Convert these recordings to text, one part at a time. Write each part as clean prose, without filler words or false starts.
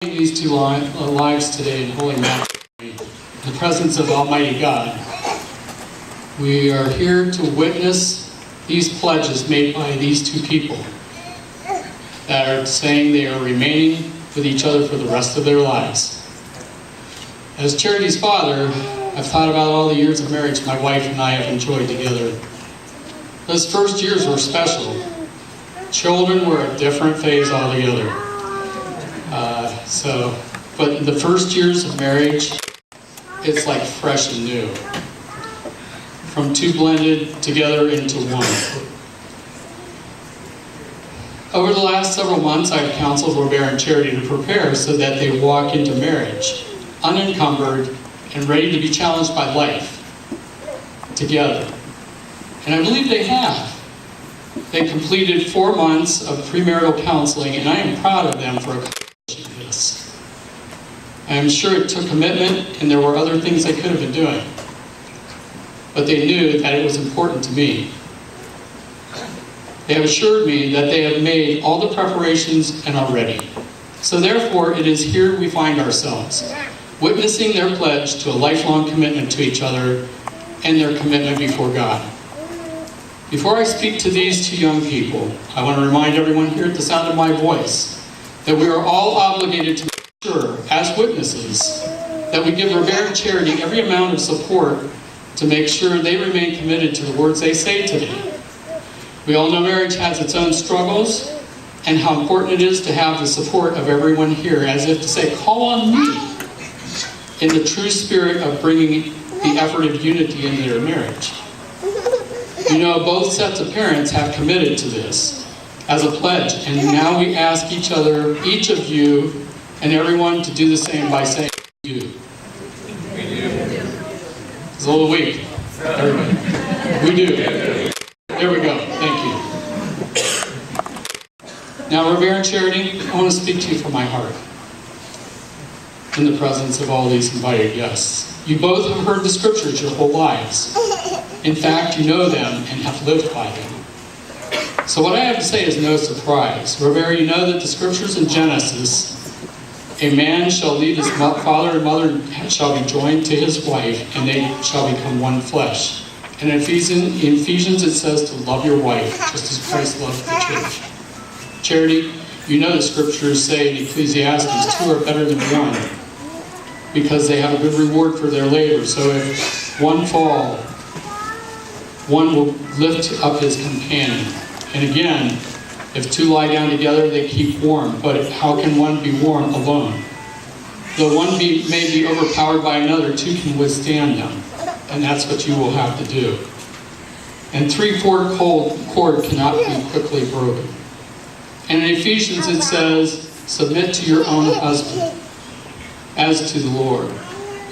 These two lives today in holy matrimony, in the presence of Almighty God. We are here to witness these pledges made by these two people that are saying they are remaining with each other for the rest of their lives. As Charity's father, I've thought about all the years of marriage my wife and I have enjoyed together. Those first years were special. Children were a different phase altogether. But in the first years of marriage, it's like fresh and new. From two blended together into one. Over the last several months, I've counseled Roberre and Charity to prepare so that they walk into marriage, unencumbered and ready to be challenged by life, together. And I believe they have. They completed 4 months of premarital counseling, and I am proud of them for accomplishing this. I am sure it took commitment, and there were other things they could have been doing. But they knew that it was important to me. They have assured me that they have made all the preparations and are ready. So therefore, it is here we find ourselves, witnessing their pledge to a lifelong commitment to each other and their commitment before God. Before I speak to these two young people, I want to remind everyone here at the sound of my voice that we are all obligated to make sure, as witnesses, that we give Roberre and Charity every amount of support to make sure they remain committed to the words they say today. We all know marriage has its own struggles, and how important it is to have the support of everyone here, as if to say, call on me, in the true spirit of bringing the effort of unity into their marriage. You know, both sets of parents have committed to this as a pledge, and now we ask each other, each of you, and everyone to do the same by saying, you. It's a little weak. Everybody. We do. There we go. Thank you. Now, Roberre and Charity, I want to speak to you from my heart in the presence of all these invited guests. You both have heard the scriptures your whole lives. In fact, you know them and have lived by them. So what I have to say is no surprise. Roberre, you know that the scriptures in Genesis, a man shall leave his father and mother and shall be joined to his wife, and they shall become one flesh. And in Ephesians it says to love your wife, just as Christ loved the church. Charity, you know the scriptures say in Ecclesiastes, 2 are better than one, because they have a good reward for their labor. So if one fall, one will lift up his companion. And again, if two lie down together, they keep warm. But how can one be warm alone? Though one may be overpowered by another, two can withstand them. And that's what you will have to do. And 3/4 cord cannot be quickly broken. And in Ephesians it says, submit to your own husband as to the Lord.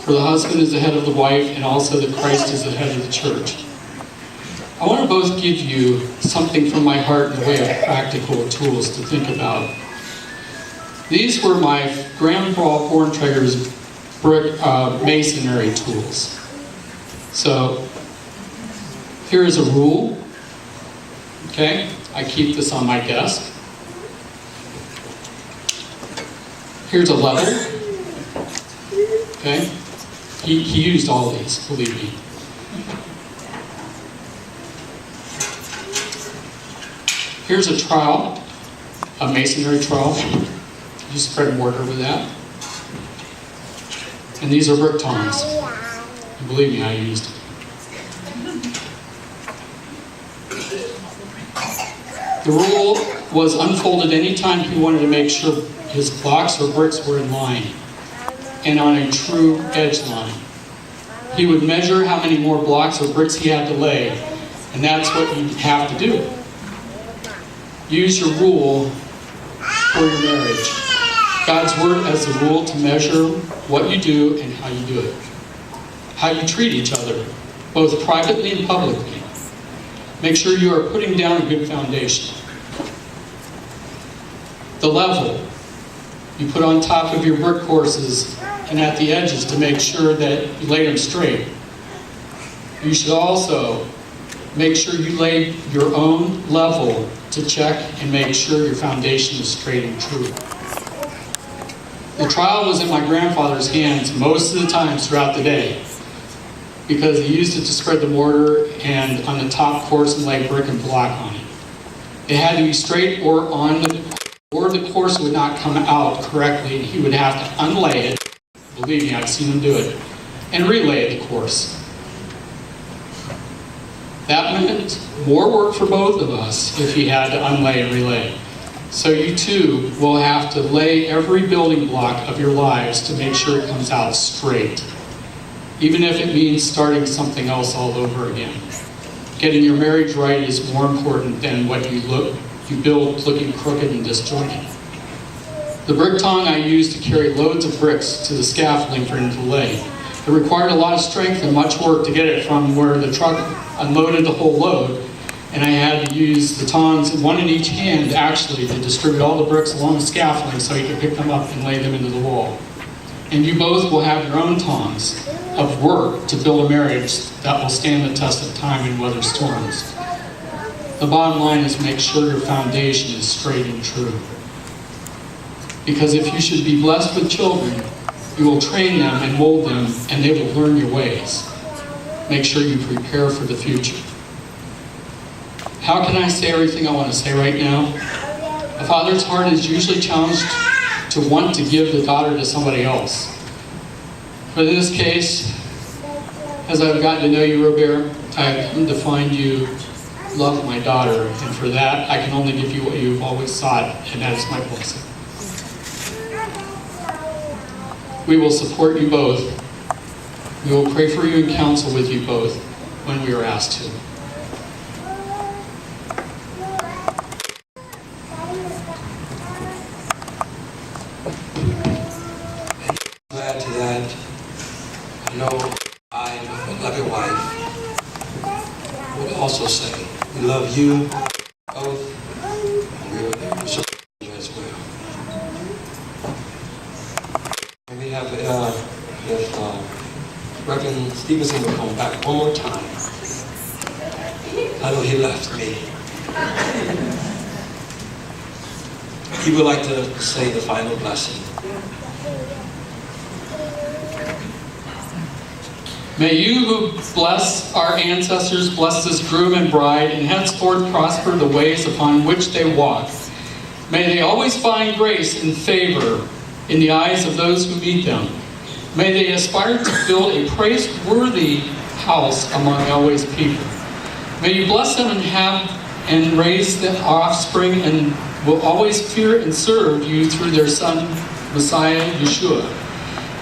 For the husband is the head of the wife, and also that Christ is the head of the church. I want to both give you something from my heart in the way of practical tools to think about. These were my Grandpa Borntrager's brick masonry tools. So here is a rule. Okay, I keep this on my desk. Here's a level. Okay, he used all these, believe me. Here's a trowel, a masonry trowel. You spread mortar with that. And these are brick tongs. And believe me, I used them. The rule was unfolded anytime he wanted to make sure his blocks or bricks were in line and on a true edge line. He would measure how many more blocks or bricks he had to lay, and that's what you have to do. Use your rule for your marriage. God's word as the rule to measure what you do and how you do it. How you treat each other, both privately and publicly. Make sure you are putting down a good foundation. The level you put on top of your brick courses and at the edges to make sure that you lay them straight. You should also make sure you lay your own level to check and make sure your foundation is straight and true. The The trowel was in my grandfather's hands most of the times throughout the day because he used it to spread the mortar and on the top course and lay brick and block on it. It had to be straight or the course would not come out correctly. He would have to unlay it. Believe me, I've seen him do it. And relay the course. That meant more work for both of us if he had to unlay and relay. So you too will have to lay every building block of your lives to make sure it comes out straight. Even if it means starting something else all over again. Getting your marriage right is more important than what you build looking crooked and disjointed. The brick tong I used to carry loads of bricks to the scaffolding for him to lay. It required a lot of strength and much work to get it from where the truck unloaded the whole load, and I had to use the tongs, one in each hand actually, to distribute all the bricks along the scaffolding so he could pick them up and lay them into the wall. And you both will have your own tongs of work to build a marriage that will stand the test of time and weather storms. The bottom line is make sure your foundation is straight and true. Because if you should be blessed with children, you will train them and mold them, and they will learn your ways. Make sure you prepare for the future. How can I say everything I want to say right now? A father's heart is usually challenged to want to give the daughter to somebody else. But in this case, as I've gotten to know you, Roberre, I've come to find you love my daughter, and for that, I can only give you what you've always sought, and that is my blessing. We will support you both. We will pray for you and counsel with you both when we are asked to. To add to that, I know I, my beloved wife, would also say, we love you both, and we will support you as well. And we have, if Reverend Stevenson will come back one more time. I know he left me. He would like to say the final blessing. May you who bless our ancestors, bless this groom and bride, and henceforth prosper the ways upon which they walk. May they always find grace and favor in the eyes of those who meet them. May they aspire to build a praiseworthy house among Yahweh's people. May you bless them and raise the offspring, and will always fear and serve you through their Son, Messiah, Yeshua.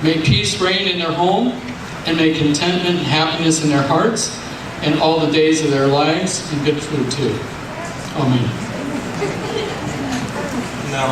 May peace reign in their home, and may contentment and happiness in their hearts, and all the days of their lives, and good food too. Amen. Now,